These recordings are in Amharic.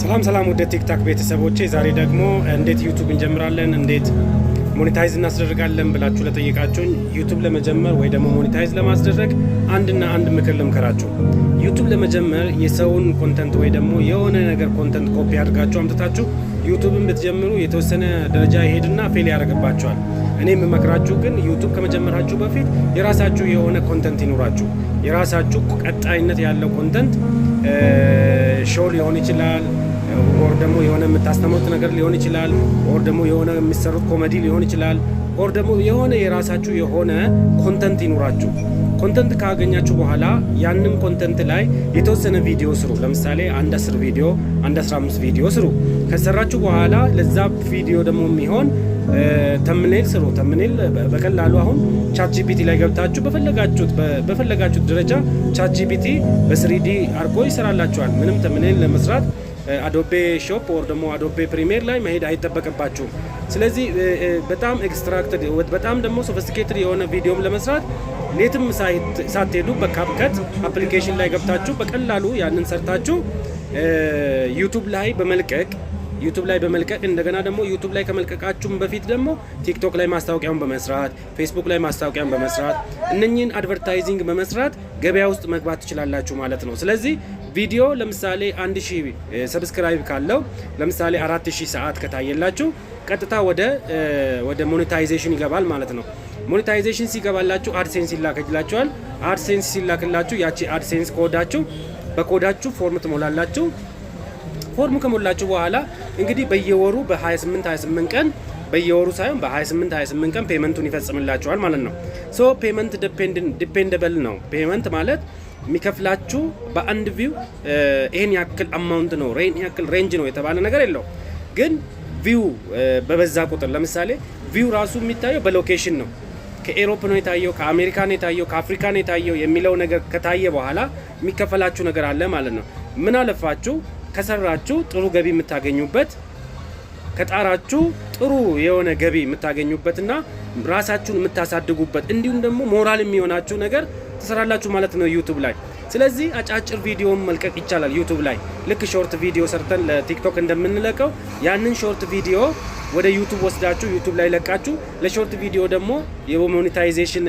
ሰላም ወደ ቲክታክ ቤተሰቦቼ ዛሬ ደግሞ እንዴት ዩቲዩብ እንጀምራለን እንዴት ሞኔታይዝ እናስደርጋለን ብላችሁ ለጠየቃችሁኝ ዩቲዩብ ለመጀመር ወይ ደግሞ ሞኔታይዝ ለማስደረግ አንድ ምክር ልምከራችሁ። ዩቲዩብ ለመጀመር የሰውን ኮንተንት ወይ ደግሞ የሆነ ነገር ኮንተንት ኮፒ አድርጋችሁ አምጥታችሁ ዩቲዩብን ብትጀምሩ የተወሰነ ደረጃ ይሄድና ፌል ያደርግባችኋል። እኔ የምመክራችሁ ግን ዩቲዩብ ከመጀመራችሁ በፊት የራሳችሁ የሆነ ኮንተንት ይኑራችሁ። የራሳችሁ ቀጣይነት ያለው ኮንተንት ሾው ሊሆን ይችላል ኦር ደግሞ የሆነ የምታስተምሩት ነገር ሊሆን ይችላል ኦር ደግሞ የሆነ የሚሰሩት ኮሜዲ ሊሆን ይችላል ኦር ደግሞ የሆነ የራሳችሁ የሆነ ኮንተንት ይኑራችሁ። ኮንተንት ካገኛችሁ በኋላ ያንን ኮንተንት ላይ የተወሰነ ቪዲዮ ስሩ። ለምሳሌ 10 ቪዲዮ 15 ቪዲዮ ስሩ። ከሰራችሁ በኋላ ለዛ ቪዲዮ ደግሞ የሚሆን ተምኔል ስሩ። ተምኔል በቀላሉ አሁን ቻት ጂፒቲ ላይ ገብታችሁ በፈለጋችሁት ደረጃ ቻት ጂፒቲ በ3D አርጎ ይሰራላችኋል። ምንም ተምኔል ለመስራት አዶቤ ሾፕ ወር ደግሞ አዶቤ ፕሪሚየር ላይ መሄድ አይጠበቅባችሁም። ስለዚህ በጣም ኤክስትራክትድ በጣም ደግሞ ሶፊስቲኬትድ የሆነ ቪዲዮም ለመስራት ሌትም ሳትሄዱ በካፕከት አፕሊኬሽን ላይ ገብታችሁ በቀላሉ ያንን ሰርታችሁ ዩቲዩብ ላይ በመልቀቅ እንደገና ደግሞ ዩቲዩብ ላይ ከመልቀቃችሁም በፊት ደግሞ ቲክቶክ ላይ ማስታወቂያውን በመስራት ፌስቡክ ላይ ማስታወቂያን በመስራት እነኚህን አድቨርታይዚንግ በመስራት ገበያ ውስጥ መግባት ትችላላችሁ ማለት ነው። ስለዚህ ቪዲዮ ለምሳሌ 1000 ሰብስክራይብ ካለው ለምሳሌ 4000 ሰዓት ከታየላችሁ ቀጥታ ወደ ሞኔታይዜሽን ይገባል ማለት ነው። ሞኔታይዜሽን ሲገባላችሁ አድሴንስ ይላክላችኋል። አድሴንስ ሲላክላችሁ ያቺ አድሴንስ በኮዳችሁ ፎርም ትሞላላችሁ። ፎርሙ ከሞላችሁ በኋላ እንግዲህ በየወሩ በ28 ቀን በየወሩ ሳይሆን በ28 ቀን ፔመንቱን ይፈጽምላችኋል ማለት ነው። ሶ ፔመንት ዲፔንደብል ነው። ፔመንት ማለት የሚከፍላችሁ በአንድ ቪው ይሄን ያክል አማውንት ነው ይሄን ያክል ሬንጅ ነው የተባለ ነገር የለው። ግን ቪው በበዛ ቁጥር ለምሳሌ ቪው ራሱ የሚታየው በሎኬሽን ነው። ከኤሮፕ ነው የታየው ከአሜሪካ ነው የታየው ከአፍሪካ ነው የታየው የሚለው ነገር ከታየ በኋላ የሚከፈላችሁ ነገር አለ ማለት ነው። ምን አለፋችሁ ከሰራችሁ ጥሩ ገቢ የምታገኙበት ከጣራችሁ ጥሩ የሆነ ገቢ የምታገኙበትና ራሳችሁን የምታሳድጉበት እንዲሁም ደግሞ ሞራል የሚሆናችሁ ነገር ትሰራላችሁ ማለት ነው ዩቲዩብ ላይ። ስለዚህ አጫጭር ቪዲዮን መልቀቅ ይቻላል ዩቲዩብ ላይ። ልክ ሾርት ቪዲዮ ሰርተን ለቲክቶክ እንደምንለቀው ያንን ሾርት ቪዲዮ ወደ ዩቲዩብ ወስዳችሁ ዩቲዩብ ላይ ለቃችሁ ለሾርት ቪዲዮ ደግሞ የሞኔታይዜሽን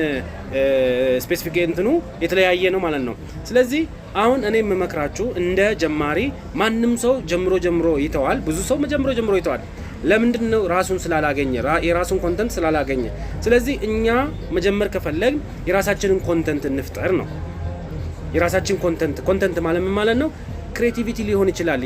ስፔሲፊክ እንትኑ የተለያየ ነው ማለት ነው። ስለዚህ አሁን እኔ የምመክራችሁ እንደ ጀማሪ ማንም ሰው ጀምሮ ይተዋል። ብዙ ሰው ጀምሮ ይተዋል። ለምንድን ነው? ራሱን ስላላገኘ የራሱን ኮንተንት ስላላገኘ። ስለዚህ እኛ መጀመር ከፈለግን የራሳችንን ኮንተንት እንፍጠር ነው። የራሳችን ኮንተንት ማለት ምን ማለት ነው? ክሬቲቪቲ ሊሆን ይችላል።